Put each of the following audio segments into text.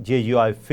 JUIF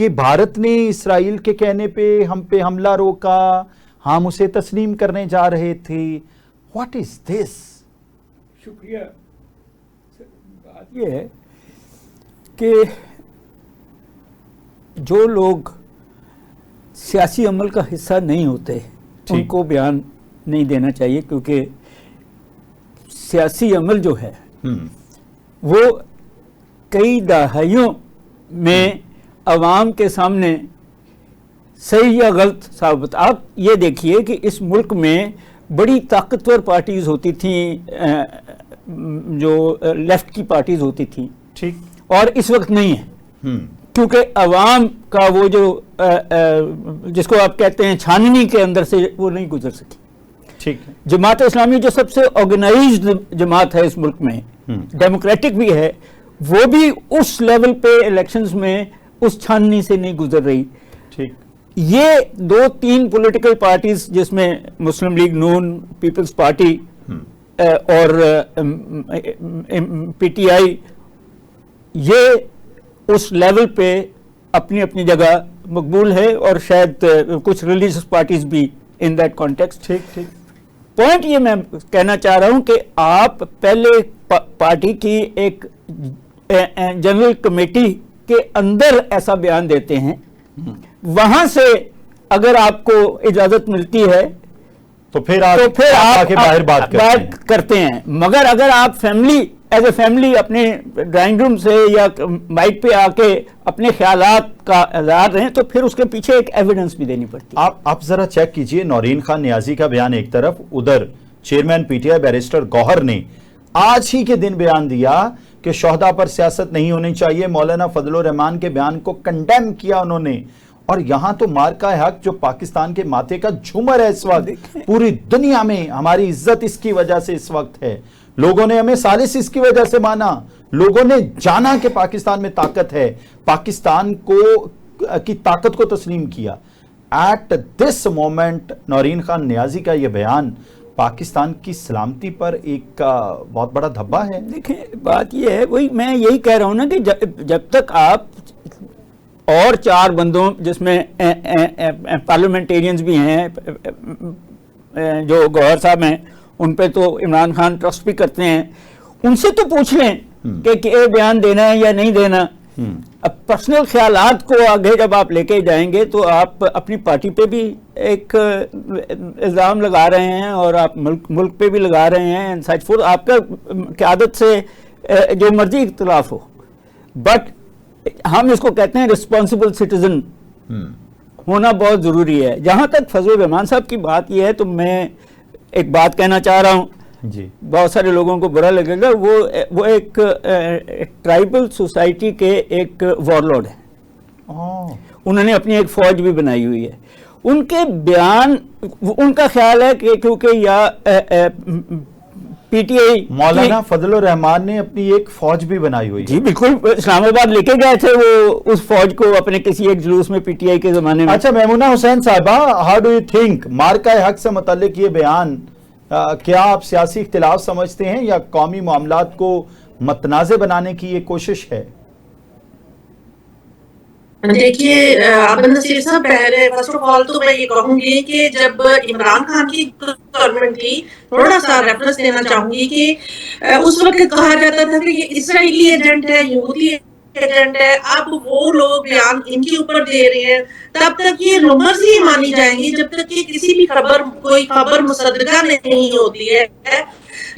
کہ بھارت نے اسرائیل کے کہنے پہ حملہ روکا, ہم اسے تسلیم کرنے جا رہے تھے. واٹ از دس؟ شکریہ. بات یہ ہے کہ جو لوگ سیاسی عمل کا حصہ نہیں ہوتے ان کو بیان نہیں دینا چاہیے, کیونکہ سیاسی عمل جو ہے وہ کئی دہائیوں میں عوام کے سامنے صحیح یا غلط ثابت. آپ یہ دیکھیے کہ اس ملک میں بڑی طاقتور پارٹیز ہوتی تھیں, جو لیفٹ کی پارٹیز ہوتی تھیں, ٹھیک, اور اس وقت نہیں ہے, کیونکہ عوام کا وہ جو جس کو آپ کہتے ہیں چھاننی کے اندر سے وہ نہیں گزر سکی. ٹھیک ہے. جماعت اسلامی جو سب سے آرگنائزڈ جماعت ہے اس ملک میں, ڈیموکریٹک بھی ہے, وہ بھی اس لیول پہ الیکشنز میں اس چھاننی سے نہیں گزر رہی. ٹھیک. یہ 2-3 پولیٹیکل پارٹیز جس میں مسلم لیگ نون, پیپلز پارٹی اور پی ٹی آئی, یہ اس لیول پہ اپنی اپنی جگہ مقبول ہے, اور شاید کچھ ریلیجس پارٹیز بھی ان دیٹ کانٹیکسٹ. ٹھیک ٹھیک. پوائنٹ یہ میں کہنا چاہ رہا ہوں کہ آپ پہلے پارٹی کی ایک جنرل کمیٹی کے اندر ایسا بیان دیتے ہیں, وہاں سے اگر آپ کو اجازت ملتی ہے تو پھر آپ باہر بات کرتے ہیں. مگر اگر آپ فیملی ایز اے فیملی اپنے ڈرائنگ روم سے یا مائک پہ آ کے اپنے خیالات کا اظہار رہیں تو پھر اس کے پیچھے ایک ایویڈنس بھی دینی پڑتی ہے. آپ ذرا چیک کیجئے, نورین خان نیازی کا بیان ایک طرف, ادھر chairman P T I barrister Gohar نے آج ہی کے دن بیان دیا کہ شہداء پر سیاست نہیں ہونی چاہیے. مولانا فضل الرحمان کے بیان کو کنڈیم کیا انہوں نے, اور یہاں تو مارکہ حق جو پاکستان کے ماتھے کا جھومر ہے اس وقت پوری دنیا میں, ہماری عزت اس کی وجہ سے اس وقت ہے, لوگوں نے ہمیں ثالث اس کی وجہ سے مانا, لوگوں نے جانا کہ پاکستان میں طاقت ہے, پاکستان کی طاقت کو تسلیم کیا. At this moment Noreen Khan Niazi کا یہ بیان پاکستان کی سلامتی پر ایک بہت بڑا دھبا ہے. دیکھیں بات یہ ہے, وہی میں یہی کہہ رہا ہوں نا کہ جب تک آپ اور 4 بندوں جس میں پارلیمنٹیرینز بھی ہیں, جو گوہر صاحب ہیں, ان پہ تو عمران خان ٹرسٹ بھی کرتے ہیں, ان سے تو پوچھ لیں کہ یہ بیان دینا ہے یا نہیں دینا. اب پرسنل خیالات کو آگے جب آپ لے کے جائیں گے تو آپ اپنی پارٹی پہ بھی ایک الزام لگا رہے ہیں, اور آپ ملک پہ بھی لگا رہے ہیں, سچ فور آپ کا قیادت سے جو مرضی اختلاف ہو, بٹ ہم اس کو کہتے ہیں رسپانسبل سٹیزن ہونا بہت ضروری ہے. جہاں تک فضل الرحمان صاحب کی بات یہ ہے تو میں ایک بات کہنا چاہ رہا ہوں, جی بہت سارے لوگوں کو برا لگے گا, وہ ایک ٹرائبل سوسائٹی کے ایک وارلورڈ ہیں, انہوں نے اپنی ایک فوج بھی بنائی ہوئی ہے. ان کے بیان, ان کا خیال ہے کہ کیونکہ یا پی ٹی آئی, مولانا فضل الرحمان نے اپنی ایک فوج بھی بنائی ہوئی. جی بالکل, اسلام آباد لے کے گئے تھے وہ اس فوج کو اپنے کسی ایک جلوس میں پی ٹی آئی کے زمانے میں. اچھا میمونہ حسین صاحبہ, ہاؤ ڈو یو تھنک مارکہ حق سے متعلق یہ بیان کیا آپ سیاسی اختلاف سمجھتے ہیں یا قومی معاملات کو متنازع بنانے کی یہ کوشش ہے؟ دیکھیے عبد نصیر صاحب, پہلے فرسٹ آف آل تو میں یہ کہوں گی کہ جب عمران خان کی گورنمنٹ تھی, تھوڑا سا ریفرنس دینا چاہوں گی کہ اس وقت کہا جاتا تھا کہ یہ اسرائیلی ایجنٹ ہے, یہودی ایجنٹ ہے. اب وہ لوگ بیان ان کے اوپر دے رہے ہیں, تب تک یہ رومرز ہی مانی جائیں گی جب تک کہ کسی بھی کوئی خبر مصدقہ نہیں ہوتی ہے,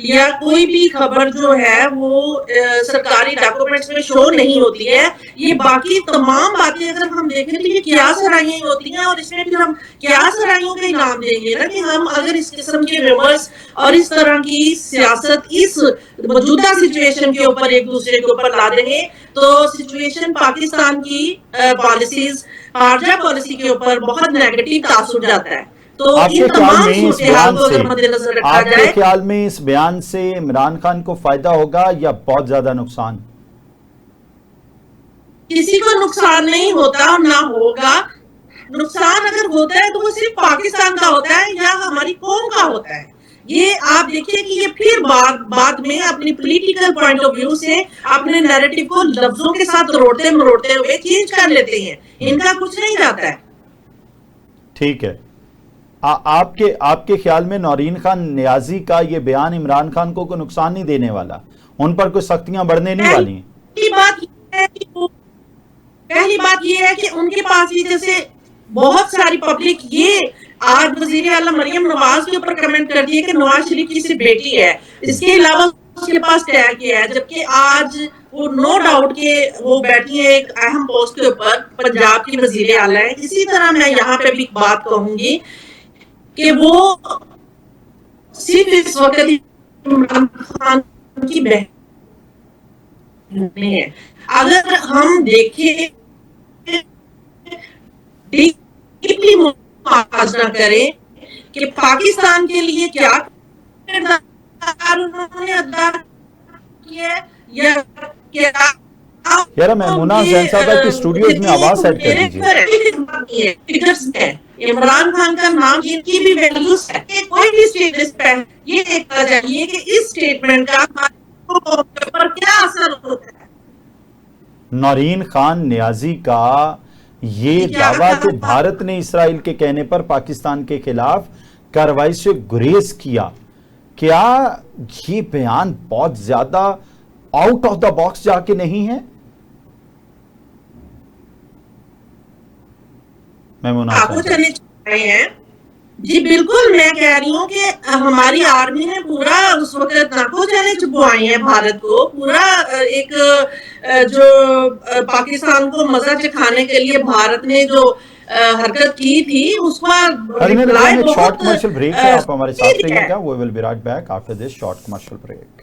یا کوئی بھی خبر جو ہے وہ سرکاری ڈاکومنٹس میں شو نہیں ہوتی ہے. یہ باقی تمام باتیں اگر ہم دیکھیں تو یہ قیاس آرائیاں ہوتی ہیں, اور اس میں پھر ہم قیاس آرائیوں کا نام دیں گے نا کہ ہم اگر اس قسم کے رومرز اور اس طرح کی سیاست اس موجودہ سچویشن کے اوپر ایک دوسرے کے اوپر لا دیں گے تو سچویشن پاکستان کی پالیسیز, خارجہ پالیسی کے اوپر بہت نیگیٹو تاثر جاتا ہے. تو آپ کے خیال میں اس بیان سے عمران خان کو فائدہ ہوگا یا بہت زیادہ نقصان؟ کسی کو نقصان نہیں ہوتا اور نہ ہوگا. نقصان اگر ہوتا ہے تو وہ صرف پاکستان کا ہوتا ہے یا ہماری قوم کا ہوتا ہے. یہ آپ دیکھیں کہ یہ پھر بعد میں اپنی پولیٹیکل پوائنٹ آف ویو سے اپنے نیریٹو کو لفظوں کے ساتھ مروڑتے ہوئے چینج کر لیتے ہیں. ان کا کچھ نہیں جاتا ہے. ٹھیک ہے. آپ کے خیال میں نورین خان نیازی کا یہ بیان عمران خان کو کوئی نقصان نہیں دینے والا, ان پر کوئی سختیاں بڑھنے نہیں والی ہیں؟ پہلی بات یہ ہے کہ ان کے پاس یہ جیسے بہت ساری پبلک یہ آج وزیر اعلیٰ مریم نواز کے اوپر کمنٹ کرتی ہے کہ نواز شریف کی صرف بیٹی ہے, اس کے علاوہ اس کے پاس ٹیگ کیا ہے, جبکہ آج وہ نو ڈاؤٹ کہ وہ بیٹھی ہے ایک اہم پوسٹ کے اوپر, پنجاب کی وزیر اعلیٰ ہے. اسی طرح میں یہاں پہ بھی بات کہوں گی کہ وہ صرف اس وقت عمران خان کی بہن ہے. اگر ہم دیکھیں ڈیپلی موازنہ کریں کہ پاکستان کے لیے کیا کردار انہوں نے ادا کیا ہے یا کیا یارا میمونہ حسین صاحبہ کی اسٹوڈیوز میں آواز سیٹ کر دیجئے. عمران خان کا نام ان کی بھی ویلیوز ہے, کوئی بھی اسٹیٹس پہ یہ دیکھنا چاہیے کہ اس اسٹیٹمنٹ کا پر کیا اثر ہوتا ہے. نورین خان نیازی کا یہ دعویٰ کہ بھارت نے اسرائیل کے کہنے پر پاکستان کے خلاف کارروائی سے گریز کیا, کیا یہ بیان بہت زیادہ آؤٹ آف دا باکس جا کے نہیں ہے؟ جی بالکل, میں کہہ رہی ہوں کہ ہماری آرمی نے پورا اس وقت ناکو چنے چبوائے ہیں بھارت کو, پورا ایک جو پاکستان کو مزہ چکھانے کے لیے بھارت نے جو حرکت کی تھی اس کا ایک شارٹ کمرشل بریک ہے, آپ ہمارے ساتھ رہیے گا. we will be right back after this short commercial break.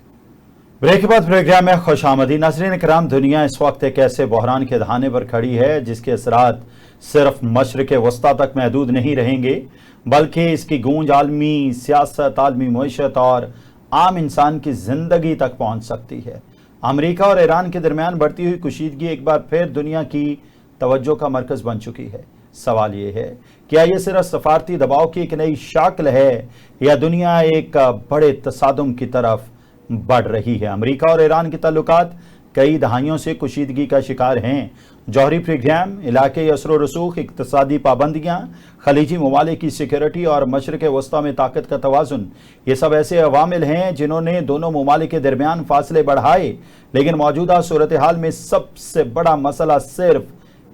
Break کے بعد پروگرام میں خوش آمدید. ناظرین کرام, دنیا اس وقت ایک ایسے بحران کے دہانے پر کھڑی ہے جس کے اثرات صرف مشرق وسطیٰ تک محدود نہیں رہیں گے, بلکہ اس کی گونج عالمی سیاست, عالمی معیشت اور عام انسان کی زندگی تک پہنچ سکتی ہے. امریکہ اور ایران کے درمیان بڑھتی ہوئی کشیدگی ایک بار پھر دنیا کی توجہ کا مرکز بن چکی ہے. سوال یہ ہے, کیا یہ صرف سفارتی دباؤ کی ایک نئی شکل ہے یا دنیا ایک بڑے تصادم کی طرف بڑھ رہی ہے؟ امریکہ اور ایران کے تعلقات کئی دہائیوں سے کشیدگی کا شکار ہیں. جوہری پروگرام, علاقائی اثر و رسوخ, اقتصادی پابندیاں, خلیجی ممالک کی سیکیورٹی اور مشرق وسطیٰ میں طاقت کا توازن, یہ سب ایسے عوامل ہیں جنہوں نے دونوں ممالک کے درمیان فاصلے بڑھائے. لیکن موجودہ صورتحال میں سب سے بڑا مسئلہ صرف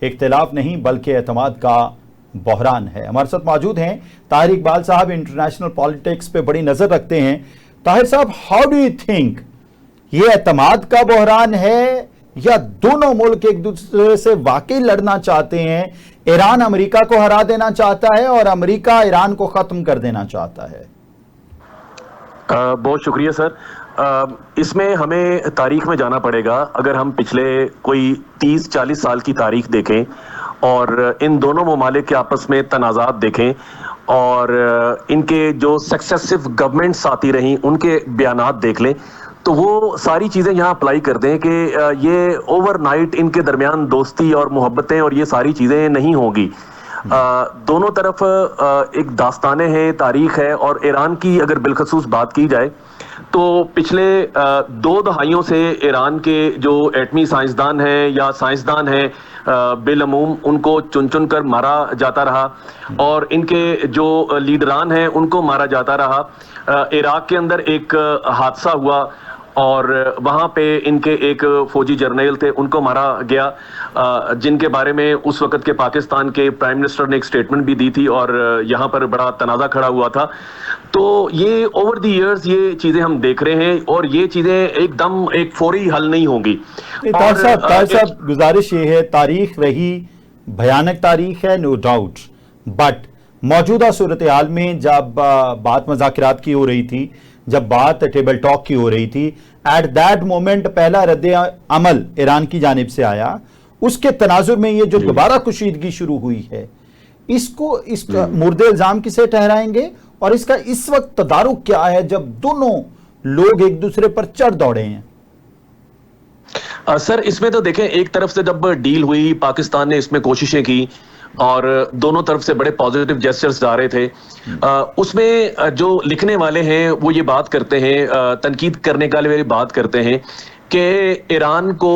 اختلاف نہیں بلکہ اعتماد کا بحران ہے. ہمارے ساتھ موجود ہیں طاہر اقبال صاحب, انٹرنیشنل پالیٹکس پہ بڑی نظر رکھتے ہیں. طاہر صاحب, ہاؤ ڈو یو تھنک یہ اعتماد کا بحران ہے یا دونوں ملک ایک دوسرے سے واقعی لڑنا چاہتے ہیں؟ ایران امریکہ کو ہرا دینا چاہتا ہے اور امریکہ ایران کو ختم کر دینا چاہتا ہے. بہت شکریہ سر. اس میں ہمیں تاریخ میں جانا پڑے گا. اگر ہم پچھلے کوئی 30-40 سال کی تاریخ دیکھیں اور ان دونوں ممالک کے آپس میں تنازعات دیکھیں اور ان کے جو سکسیسو گورنمنٹس آتی رہیں ان کے بیانات دیکھ لیں, تو وہ ساری چیزیں یہاں اپلائی کر دیں کہ یہ اوور نائٹ ان کے درمیان دوستی اور محبتیں اور یہ ساری چیزیں نہیں ہوں گی. دونوں طرف ایک داستانیں ہیں, تاریخ ہے. اور ایران کی اگر بالخصوص بات کی جائے تو پچھلے 2 دہائیوں سے ایران کے جو ایٹمی سائنسدان ہیں یا سائنسدان ہیں بالعموم ان کو چن چن کر مارا جاتا رہا اور ان کے جو لیڈران ہیں ان کو مارا جاتا رہا. عراق کے اندر ایک حادثہ ہوا اور وہاں پہ ان کے ایک فوجی جرنیل تھے, ان کو مارا گیا, جن کے بارے میں اس وقت کے پاکستان کے پرائم منسٹر نے ایک سٹیٹمنٹ بھی دی تھی اور یہاں پر بڑا تنازع کھڑا ہوا تھا. تو یہ اوور دی ایئرز یہ چیزیں ہم دیکھ رہے ہیں اور یہ چیزیں ایک دم ایک فوری حل نہیں ہوں گی. طاہر صاحب, گزارش یہ ہے, تاریخ رہی بھیانک تاریخ ہے, نو ڈاؤٹ, بٹ موجودہ صورتحال میں جب بات مذاکرات کی ہو رہی تھی, جب بات ٹیبل ٹاک کی ہو رہی تھی, ایٹ دیٹ مومنٹ پہلا رد عمل ایران کی جانب سے آیا. اس کے تناظر میں یہ جو دوبارہ کشیدگی شروع ہوئی ہے, اس کا مورد الزام کسے ٹھہرائیں گے اور اس کا اس وقت تدارک کیا ہے جب دونوں لوگ ایک دوسرے پر چڑھ دوڑے ہیں؟ سر اس میں تو دیکھیں, ایک طرف سے جب ڈیل ہوئی پاکستان نے اس میں کوششیں کی اور دونوں طرف سے بڑے پازیٹیو جیسچرز آ رہے تھے. اس میں جو لکھنے والے ہیں وہ یہ بات کرتے ہیں, تنقید کرنے والے بات کرتے ہیں کہ ایران کو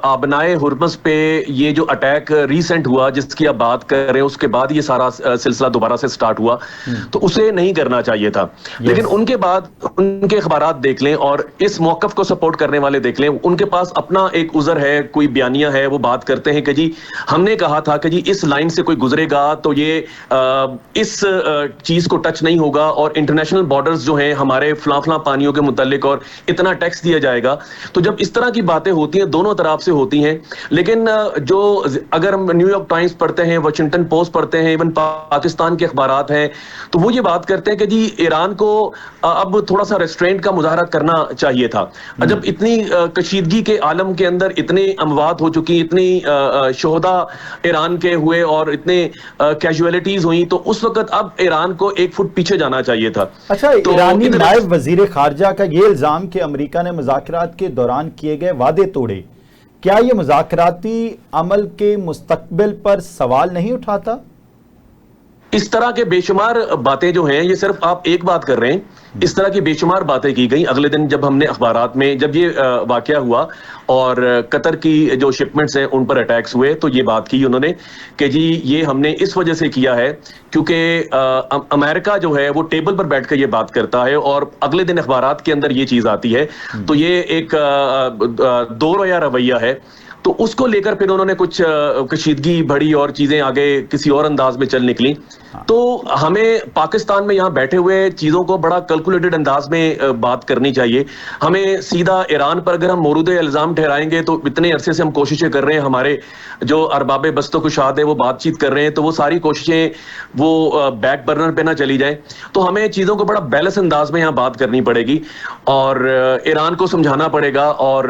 آبنائے ہرمز پہ یہ جو اٹیک ریسنٹ ہوا جس کی آپ بات کر رہے ہیں, اس کے بعد یہ سارا سلسلہ دوبارہ سے سٹارٹ ہوا, تو اسے نہیں کرنا چاہیے تھا. لیکن ان کے بعد ان کے اخبارات دیکھ لیں اور اس موقف کو سپورٹ کرنے والے دیکھ لیں, ان کے پاس اپنا ایک عذر ہے, کوئی بیانیہ ہے, وہ بات کرتے ہیں کہ جی ہم نے کہا تھا کہ جی اس لائن سے کوئی گزرے گا تو یہ اس چیز کو ٹچ نہیں ہوگا, اور انٹرنیشنل بارڈرز جو ہیں ہمارے فلاں فلاں پانیوں کے متعلق اور اتنا ٹیکس دیا جائے گا. تو جب اس طرح کی باتیں ہوتی ہیں دونوں طرف سے ہوتی ہیں, لیکن جو اگر ہم نیو یارک ٹائمز پڑھتے ہیں, واشنگٹن پوسٹ پڑھتے ہیں, ایون پاکستان کے اخبارات ہیں, تو وہ یہ بات کرتے ہیں کہ جی ایران کو اب تھوڑا سا ریسٹرینٹ کا مظاہرہ کرنا چاہیے تھا. جب اتنی کشیدگی کے عالم کے اندر اتنے اموات ہو چکی, اتنی شہداء ایران کے ہوئے اور اتنے کیجویلٹیز ہوئیں, تو اس وقت اب ایران کو ایک فٹ پیچھے جانا چاہیے تھا. اچھا, ایرانی نائب وزیر خارجہ کا یہ الزام کہ امریکہ نے مذاکرات کے دوران کیے گئے وعدے توڑے, کیا یہ مذاکراتی عمل کے مستقبل پر سوال نہیں اٹھاتا؟ اس طرح کے بے شمار باتیں جو ہیں, یہ صرف آپ ایک بات کر رہے ہیں, اس طرح کی بے شمار باتیں کی گئیں. اگلے دن جب ہم نے اخبارات میں جب یہ واقعہ ہوا اور قطر کی جو شپمنٹس ہیں ان پر اٹیکس ہوئے, تو یہ بات کی انہوں نے کہ جی یہ ہم نے اس وجہ سے کیا ہے کیونکہ امریکہ جو ہے وہ ٹیبل پر بیٹھ کر یہ بات کرتا ہے, اور اگلے دن اخبارات کے اندر یہ چیز آتی ہے, تو یہ ایک دو رویہ رویہ ہے. تو اس کو لے کر پھر انہوں نے کچھ کشیدگی بڑھی اور چیزیں آگے کسی اور انداز میں چل نکلی. تو ہمیں پاکستان میں یہاں بیٹھے ہوئے چیزوں کو بڑا کیلکولیٹڈ انداز میں بات کرنی چاہیے. ہمیں سیدھا ایران پر اگر ہم مورد الزام ٹھہرائیں گے, تو اتنے عرصے سے ہم کوششیں کر رہے ہیں, ہمارے جو ارباب بست و کشاد ہے وہ بات چیت کر رہے ہیں, تو وہ ساری کوششیں وہ بیک برنر پہ نہ چلی جائیں. تو ہمیں چیزوں کو بڑا بیلنس انداز میں یہاں بات کرنی پڑے گی اور ایران کو سمجھانا پڑے گا, اور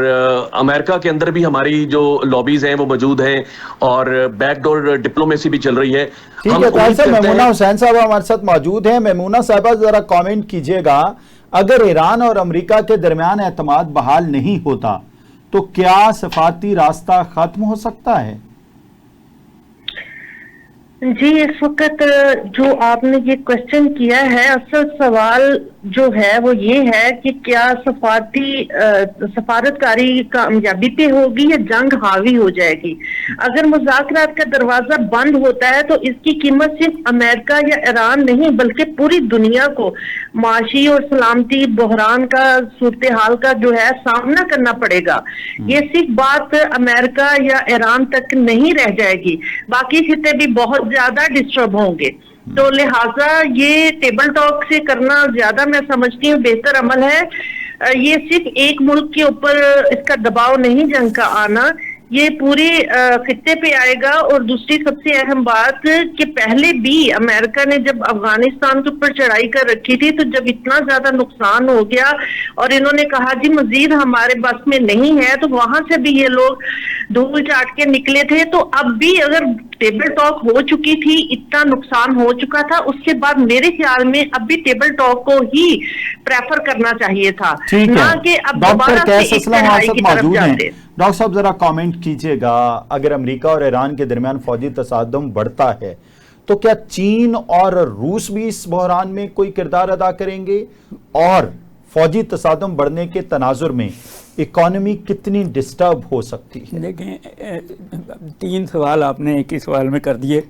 امریکہ کے اندر بھی ہماری جو لابیز ہیں وہ موجود ہیں, اور بیک ڈور ڈپلومیسی بھی چل رہی ہے. ٹھیک ہے, طاہر صاحب میمونہ حسین صاحب ہمارے ساتھ موجود ہیں. میمونہ صاحبہ ذرا کامنٹ کیجئے گا, اگر ایران اور امریکہ کے درمیان اعتماد بحال نہیں ہوتا تو کیا سفارتی راستہ ختم ہو سکتا ہے؟ جی, اس وقت جو آپ نے یہ کوشچن کیا ہے, اصل سوال جو ہے وہ یہ ہے کہ کیا سفارتکاری کامیابی پہ ہوگی یا جنگ حاوی ہو جائے گی. اگر مذاکرات کا دروازہ بند ہوتا ہے تو اس کی قیمت صرف امریکہ یا ایران نہیں بلکہ پوری دنیا کو معاشی اور سلامتی بحران کا صورتحال کا جو ہے سامنا کرنا پڑے گا. یہ صرف بات امریکہ یا ایران تک نہیں رہ جائے گی, باقی خطے بھی بہت زیادہ ڈسٹرب ہوں گے. تو لہٰذا یہ ٹیبل ٹاک سے کرنا زیادہ میں سمجھتی ہوں بہتر عمل ہے. یہ صرف ایک ملک کے اوپر اس کا دباؤ نہیں جنگ کا آنا, یہ پورے خطے پہ آئے گا. اور دوسری سب سے اہم بات کہ پہلے بھی امریکہ نے جب افغانستان کے اوپر چڑھائی کر رکھی تھی, تو جب اتنا زیادہ نقصان ہو گیا اور انہوں نے کہا جی مزید ہمارے بس میں نہیں ہے, تو وہاں سے بھی یہ لوگ دھول چاٹ کے نکلے تھے. تو اب بھی اگر ٹیبل ٹاک ہو چکی تھی, اتنا نقصان ہو چکا تھا, اس کے بعد میرے خیال میں اب بھی ٹیبل ٹاک کو ہی پریفر کرنا چاہیے تھا, نہ کہ اب دوبارہ سے ایک چڑھائی کی طرف جاتے. ڈاکٹر صاحب ذرا کامنٹ کیجئے گا, اگر امریکہ اور ایران کے درمیان فوجی تصادم بڑھتا ہے تو کیا چین اور روس بھی اس بحران میں کوئی کردار ادا کریں گے, اور فوجی تصادم بڑھنے کے تناظر میں اکانومی کتنی ڈسٹرب ہو سکتی ہے؟ دیکھیں, 3 سوال آپ نے ایک ہی سوال میں کر دیے.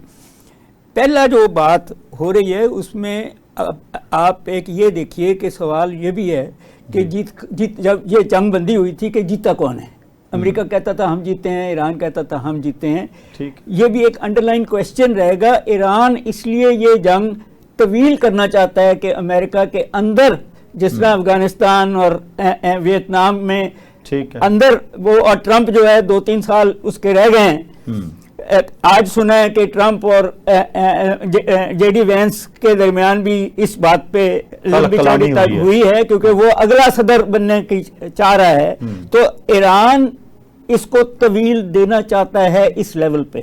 پہلا جو بات ہو رہی ہے اس میں آپ ایک یہ دیکھیے کہ سوال یہ بھی ہے کہ جب یہ جنگ بندی ہوئی تھی کہ جیتا کون ہے. امریکہ کہتا تھا ہم جیتے ہیں, ایران کہتا تھا ہم جیتے ہیں. یہ بھی ایک انڈر لائن کویسچن رہے گا. ایران اس لیے یہ جنگ طویل کرنا چاہتا ہے کہ امریکہ کے اندر, جس طرح افغانستان اور ویتنام میں اندر وہ, اور ٹرمپ جو ہے 2-3 سال اس کے رہ گئے ہیں. آج سنا ہے کہ ٹرمپ اور جے ڈی وینس کے درمیان بھی اس بات پہ لمبی چوڑی تک ہوئی ہے, کیونکہ وہ اگلا صدر بننے کی چاہ رہا ہے. تو ایران اس کو طویل دینا چاہتا ہے, اس لیول پہ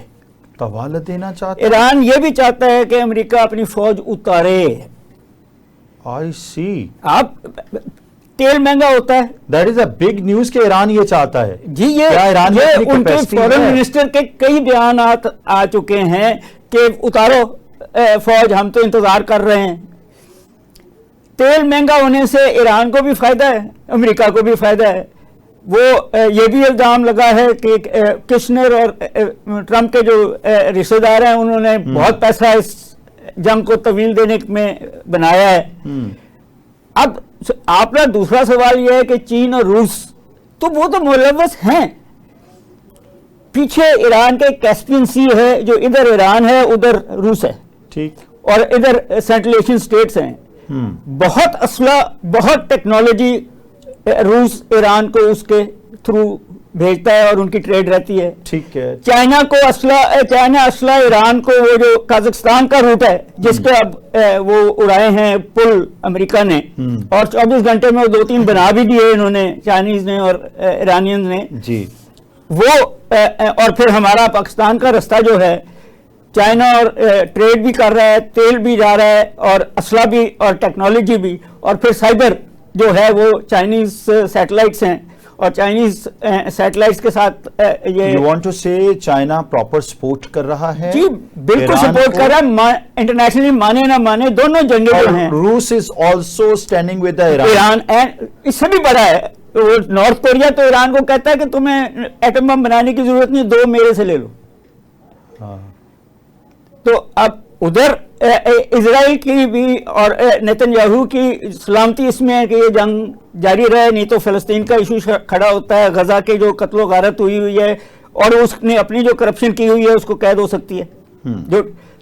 طوال دینا چاہتا ہے. ایران یہ بھی چاہتا ہے کہ امریکہ اپنی فوج اتارے. I see. آپ تیل مہنگا ہوتا ہے, That is a big news کہ ایران یہ چاہتا ہے. جی, یہ ان کے فورن منسٹر کے کئی بیانات آ چکے ہیں کہ اتارو فوج, ہم تو انتظار کر رہے ہیں. تیل مہنگا ہونے سے ایران کو بھی فائدہ ہے, امریکہ کو بھی فائدہ ہے. وہ یہ بھی الزام لگا ہے کہ کشنر اور ٹرمپ کے جو رشتہ دار ہیں انہوں نے بہت پیسہ اس جنگ کو طویل دینے میں بنایا ہے. اب آپ کا دوسرا سوال یہ ہے کہ چین اور روس تو وہ تو ملوث ہیں. پیچھے ایران کے کیسپین سی ہے, جو ادھر ایران ہے ادھر روس ہے, ٹھیک, اور ادھر سینٹرل ایشین اسٹیٹس ہیں. بہت اسلحہ, بہت ٹیکنالوجی روس ایران کو اس کے تھرو بھیجتا ہے اور ان کی ٹریڈ رہتی ہے. ٹھیک ہے. چائنا کو اسلحہ ایران کو, وہ جو قازقستان کا روٹ ہے جس کے اب وہ اڑائے ہیں پل امریکہ نے, اور 24 گھنٹے میں 2-3 بنا بھی دیے انہوں نے, چائنیز نے اور ایرانینز نے جی. وہ اور پھر ہمارا پاکستان کا رستہ جو ہے چائنا اور ٹریڈ بھی کر رہا ہے, تیل بھی جا رہا ہے اور اسلحہ بھی اور ٹیکنالوجی بھی, اور پھر سائبر جو ہے وہ چائنیز سیٹلائٹس ہیں, اور چائنیز سیٹلائٹس کے ساتھ یہ You want to say China proper support کر رہا ہے؟ جی بالکل سپورٹ کر رہا ہے, انٹرنیشنلی مانے نہ مانے دونوں جنگیں جو ہیں. روس is also standing with Iran, اس سے بھی بڑا ہے. نارتھ کوریا تو ایران کو کہتا ہے کہ تمہیں ایٹم بم بنانے کی ضرورت نہیں, 2 میرے سے لے لو. تو اب ادھر اسرائیل کی بھی اور نیتن یاہو کی سلامتی اس میں ہے کہ یہ جنگ جاری رہے, نہیں تو فلسطین کا ایشو کھڑا ہوتا ہے, غزہ کے جو قتل و غارت ہوئی ہے اور اس نے اپنی جو کرپشن کی ہوئی ہے اس کو قید ہو سکتی ہے.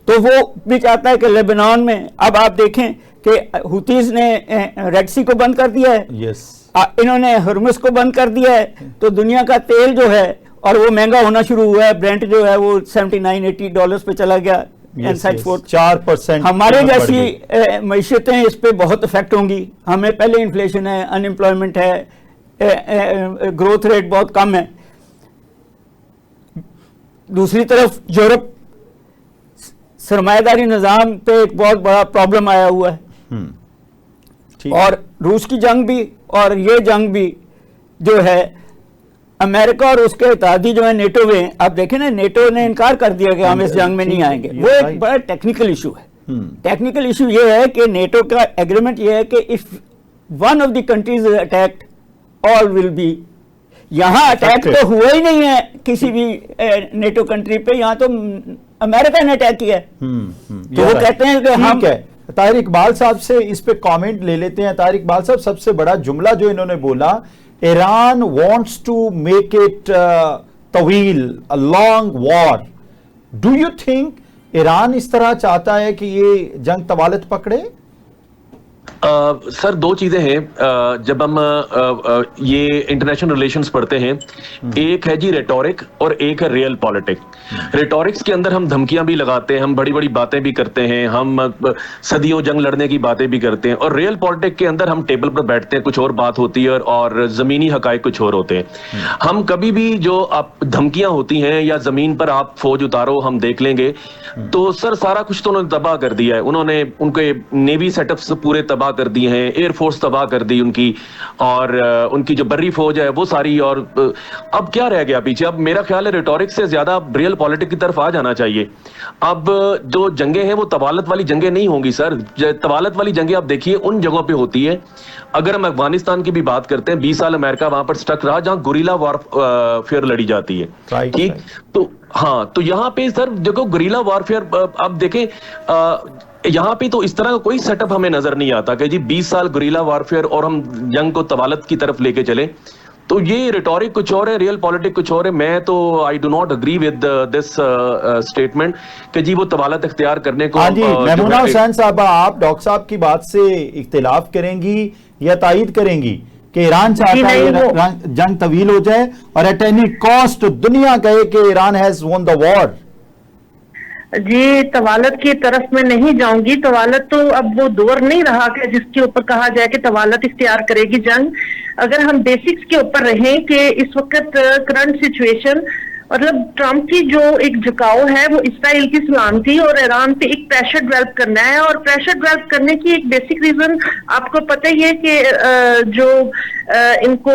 تو وہ بھی چاہتا ہے کہ لیبنان میں اب آپ دیکھیں کہ ہوتیز نے ریڈ سی کو بند کر دیا ہے, انہوں نے ہرمز کو بند کر دیا ہے, تو دنیا کا تیل جو ہے اور وہ مہنگا ہونا شروع ہوا ہے. برینٹ جو ہے وہ $79-80 پہ چلا گیا. 4% ہمارے جیسی معیشتیں اس پہ بہت افیکٹ ہوں گی. ہمیں پہلے انفلیشن ہے, ان امپلائمنٹ ہے, گروتھ ریٹ بہت کم ہے. دوسری طرف یورپ سرمایہ داری نظام پہ ایک بہت بڑا پرابلم آیا ہوا ہے, اور روس کی جنگ بھی اور یہ جنگ بھی جو ہے امریکہ اور اس کے اتحادی جو ہیں نیٹو میں, آپ دیکھیں نا نیٹو نے انکار کر دیا کہ ہم اس جنگ میں نہیں آئیں گے. وہ ایک بڑا ٹیکنیکل ایشو ہے. ٹیکنیکل ایشو یہ ہے کہ نیٹو کا ایگریمنٹ یہ ہے کہ if one of the countries is attacked, all will be. یہاں اٹیک تو ہوا ہی نہیں ہے کسی بھی نیٹو کنٹری پہ, یہاں تو امریکہ نے اٹیک کیا ہے. تو وہ کہتے ہیں کہ ہم طاہر اقبال صاحب سے اس پہ کامنٹ لے لیتے ہیں. طاہر اقبال صاحب سب سے بڑا جملہ جو انہوں نے بولا, Iran wants to make it طویل, a long war. Do you think Iran اس طرح چاہتا ہے کہ یہ جنگ طوالت پکڑے؟ سر 2 چیزیں ہیں جب ہم یہ انٹرنیشنل ریلیشنز پڑھتے ہیں. ایک ہے جی ریٹورک اور ایک ہے ریئل پالیٹک. ریٹورکس کے اندر ہم دھمکیاں بھی لگاتے ہیں, ہم بڑی بڑی باتیں بھی کرتے ہیں, ہم صدیوں جنگ لڑنے کی باتیں بھی کرتے ہیں, اور ریئل پالیٹک کے اندر ہم ٹیبل پر بیٹھتے ہیں, کچھ اور بات ہوتی ہے اور زمینی حقائق کچھ اور ہوتے ہیں. ہم کبھی بھی جو آپ دھمکیاں ہوتی ہیں یا زمین پر آپ فوج اتارو ہم دیکھ لیں گے, تو سر سارا کچھ تو انہوں نے تباہ کر دیا ہے. انہوں نے ان کے نیوی سیٹ اپس پورے تباہ کر دی ہیں, ایئر فورس تباہ کر دی ان کی, اور ان کی جو بری فوج ہے وہ ساری, اور اب کیا رہ گیا پیچھے؟ اب میرا خیال ہے ریٹورک سے زیادہ ریئل پالیٹک کی طرف آ جانا چاہیے. اب جو جنگیں ہیں وہ طوالت والی جنگیں نہیں ہوں گی سر. طوالت والی جنگیں آپ دیکھیے ان جگہوں پہ ہوتی ہے. اگر ہم افغانستان کی بھی بات کرتے ہیں, 20 سال امریکہ وہاں پر سٹک رہا جہاں گوریلا وارفیئر لڑی جاتی ہے. ٹھیک, تو ہاں, تو یہاں پہ سر دیکھو گوریلا وارفیئر, اب دیکھیں یہاں پہ تو اس طرح کا کوئی سیٹ اپ ہمیں نظر نہیں آتا کہ جی 20 سال گوریلا وارفیئر اور ہم جنگ کو طوالت کی طرف لے کے چلیں. تو یہ ریٹورک کچھ اور ہے, ریئل پالیٹک کچھ اور ہے. میں تو I do not agree with this statement کہ جی وہ طوالت اختیار کرنے کو. ہاں جی, میمونہ حسین صاحبہ, آپ ڈاکٹر صاحب کی بات سے اختلاف کریں گی یا تائید کریں گی کہ ایران چاہتا ہے جنگ طویل ہو جائے اور ایٹ اینی کاسٹ دنیا کہے کہ ایران ہیز ون دا وار؟ جی طوالت کی طرف میں نہیں جاؤں گی. طوالت تو اب وہ دور نہیں رہا کہ جس کے اوپر کہا جائے کہ طوالت اختیار کرے گی جنگ. اگر ہم بیسکس کے اوپر رہیں کہ اس وقت کرنٹ سچویشن, مطلب ٹرمپ کی جو ایک جھکاؤ ہے وہ اسرائیل کی سلامتی اور ایران پہ ایک پریشر ڈیولپ کرنا ہے. اور پریشر ڈیولپ کرنے کی ایک بیسک ریزن آپ کو پتہ ہی ہے کہ جو ان کو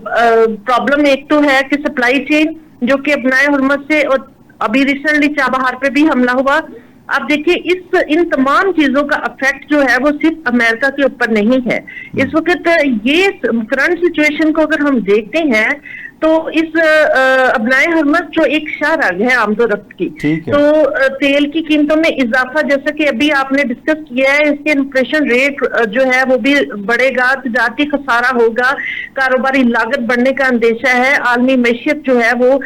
پرابلم ایک تو ہے کہ سپلائی چین جو کہ اپنائے ہرمز سے, اور ابھی ریسنٹلی چابہار پہ بھی حملہ ہوا. اب دیکھیے ان تمام چیزوں کا افیکٹ جو ہے وہ صرف امریکہ کے اوپر نہیں ہے. اس وقت یہ کرنٹ سچویشن کو اگر ہم دیکھتے ہیں تو اس ابنائے حرمت جو ایک شاہراہ ہے آمد و رفت کی, تو تیل کی قیمتوں میں اضافہ جیسا کہ ابھی آپ نے ڈسکس کیا ہے, اس کے انفلیشن ریٹ جو ہے وہ بھی بڑھے گا, تجارتی خسارہ ہوگا, کاروباری لاگت بڑھنے کا اندیشہ ہے, عالمی معیشت جو ہے وہ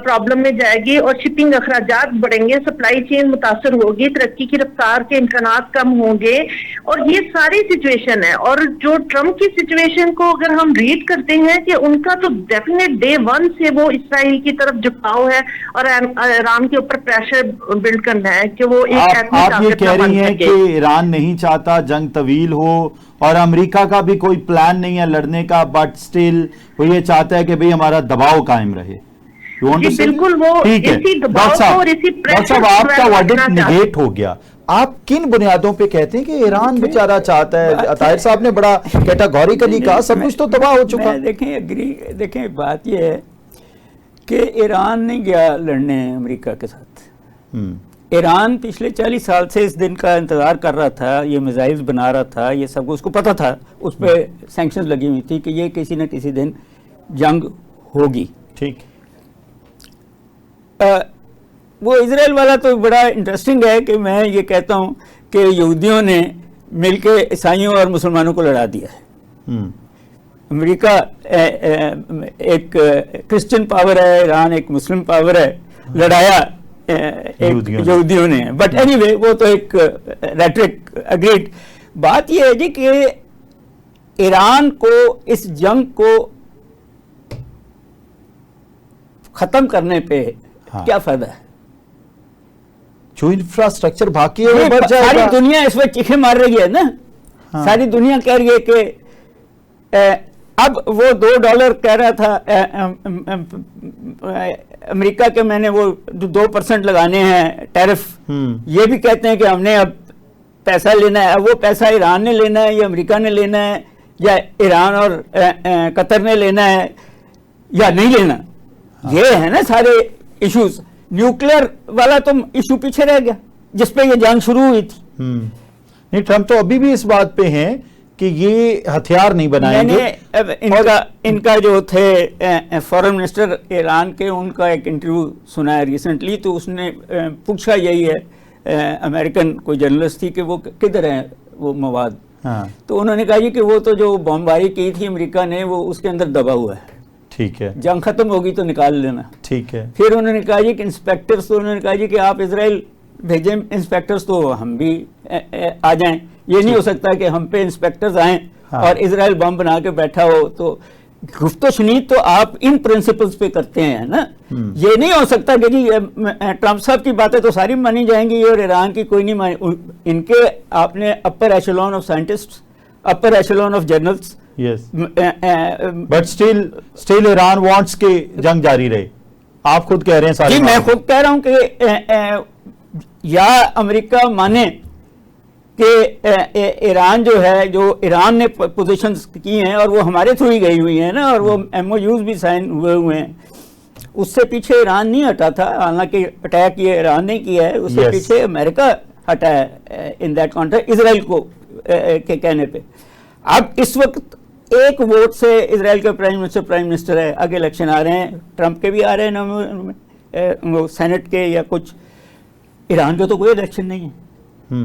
پرابلم میں جائے گی اور شپنگ اخراجات بڑھیں گے, سپلائی چین متاثر ہوگی, ترقی کی رفتار کے امکانات کم ہوں گے, اور یہ ساری سچویشن ہے. اور جو ٹرمپ کی سچویشن کو اگر ہم ریڈ کرتے ہیں کہ ان کا تو ڈیفینیٹ ڈے ون سے وہ اسرائیل کی طرف جھکاؤ ہے اور ایران کے اوپر پریشر بلڈ کرنا ہے کہ وہ ایک ایٹمی آپ یہ طاقت کہہ نہ بن رہی ہیں سکے. کہ ایران نہیں چاہتا جنگ طویل ہو اور امریکہ کا بھی کوئی پلان نہیں ہے لڑنے کا, بٹ سٹل وہ یہ چاہتا ہے کہ بھئی ہمارا دباؤ قائم رہے. جی بالکل, وہ اسی دباؤ کو اور اسی ڈاکٹر صاحب آپ کا ورڈکٹ نیگیٹ ہو گیا. آپ کن بنیادوں پہ کہتے ہیں کہ ایران بیچارہ چاہتا ہے؟ طاہر صاحب نے بڑا کیٹاگوریکلی کہا سب کچھ تو تباہ ہو چکا. دیکھیں بات یہ ہے کہ ایران نہیں گیا لڑنے امریکہ کے ساتھ. ایران پچھلے 40 سال سے اس دن کا انتظار کر رہا تھا, یہ میزائلز بنا رہا تھا, یہ سب اس کو پتا تھا, اس پہ سینکشنز لگی ہوئی تھی کہ یہ کسی نہ کسی دن جنگ ہوگی. ٹھیک, وہ اسرائیل والا تو بڑا انٹرسٹنگ ہے کہ میں یہ کہتا ہوں کہ یہودیوں نے مل کے عیسائیوں اور مسلمانوں کو لڑا دیا ہے. امریکہ ایک کرسچن پاور ہے, ایران ایک مسلم پاور ہے, لڑایا یہودیوں نے. بٹ اینی وے وہ تو ایک ریٹرک اگریڈ. بات یہ ہے جی کہ ایران کو اس جنگ کو ختم کرنے پہ کیا فائدہ ہے؟ جو انفراسٹرکچر باقی ہے وہ بڑھ جائے گا. ساری دنیا اس وقت چیخیں مار رہی ہے نا, ساری دنیا کہہ رہی ہے کہ اب وہ $2 کہہ رہا تھا امریکہ کے, میں نے وہ 2% لگانے ہیں ٹیرف, یہ بھی کہتے ہیں کہ ہم نے اب پیسہ لینا ہے. اب وہ پیسہ ایران نے لینا ہے یا امریکہ نے لینا ہے یا ایران اور قطر نے لینا ہے یا نہیں لینا, یہ ہے نا سارے ایشوز. نیوکلیئر والا تو ایشو پیچھے رہ گیا جس پہ یہ جنگ شروع ہوئی تھی. نہیں, ٹرمپ تو ابھی بھی اس بات پہ ہیں کہ یہ ہتھیار نہیں بنائیں گے. ان کا جو تھے فورن منسٹر ایران کے, ان کا ایک انٹرویو سنا ہے ریسنٹلی, تو اس نے پوچھا یہی ہے, امریکن کوئی جرنلسٹ تھی کہ وہ کدھر ہیں وہ مواد, تو انہوں نے کہا جی کہ وہ تو جو بمباری کی تھی امریکہ نے وہ اس کے اندر دبا ہوا ہے. ٹھیک ہے, جنگ ختم ہوگی تو نکال لینا. ٹھیک ہے. پھر انہوں نے کہا جی کہ انسپیکٹرز, تو انہوں نے کہا جی کہ آپ اسرائیل بھیجیں انسپیکٹرز تو ہم بھی آ جائیں. یہ نہیں ہو سکتا کہ ہم پہ انسپیکٹرز آئیں اور اسرائیل بم بنا کے بیٹھا ہو. تو گفت و شنید تو آپ ان پرنسپلز پہ کرتے ہیں نا. یہ نہیں ہو سکتا کہ جی ٹرمپ صاحب کی باتیں تو ساری مانی جائیں گی اور ایران کی کوئی نہیں مانی. ان کے آپ نے upper echelon of scientist, upper echelon of generals, but still Iran wants کہ جنگ جاری رہے. آپ خود کہہ رہے ہیں سارے. جی میں خود کہہ رہا ہوں کہ یا امریکہ مانے کہ ایران جو ہے, جو ایران نے پوزیشنز کی ہیں اور وہ ہمارے تھرو ہی گئی ہوئی ہیں نا, اور وہ MOUs بھی سائن ہوئے ہیں, اس سے پیچھے ایران نہیں ہٹا تھا. حالانکہ اٹیک یہ ایران نے کیا ہے, اس سے پیچھے امریکہ ہٹا ہے ان دیٹ کانٹیکسٹ اسرائیل کو کے کہنے پہ. اب اس وقت ایک ووٹ سے اسرائیل کا پرائم منسٹر ہے, آگے الیکشن آ رہے ہیں, ٹرمپ کے بھی آ رہے ہیں وہ سینٹ کے یا کچھ. ایران کا تو کوئی الیکشن نہیں ہے,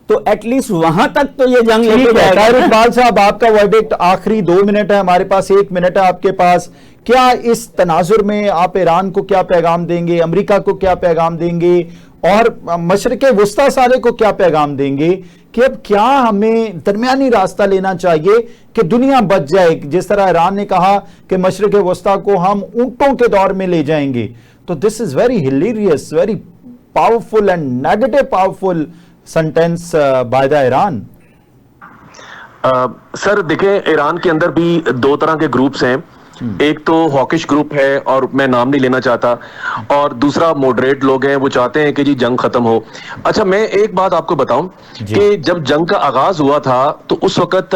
تو ایٹ لیسٹ وہاں تک تو یہ جنگ لے کے جائے گا. طاہر اقبال صاحب, آپ کا ورڈکٹ آخری 2 منٹ ہے, ہمارے پاس 1 منٹ ہے آپ کے پاس. کیا اس تناظر میں آپ ایران کو کیا پیغام دیں گے, امریکہ کو کیا پیغام دیں گے, اور مشرق وسطی سارے کو کیا پیغام دیں گے کہ اب کیا ہمیں درمیانی راستہ لینا چاہیے کہ دنیا بچ جائے؟ جس طرح ایران نے کہا کہ مشرق وسطی کو ہم اونٹوں کے دور میں لے جائیں گے, تو this is very hilarious, very powerful and negative powerful sentence by the Iran. Sir دیکھیں, ایران کے اندر بھی 2 طرح کے گروپس ہیں. ایک تو ہاکش گروپ ہے اور میں نام نہیں لینا چاہتا, اور دوسرا موڈریٹ لوگ ہیں, وہ چاہتے ہیں کہ جی جنگ ختم ہو. اچھا میں ایک بات آپ کو بتاؤں کہ جب جنگ کا آغاز ہوا تھا تو اس وقت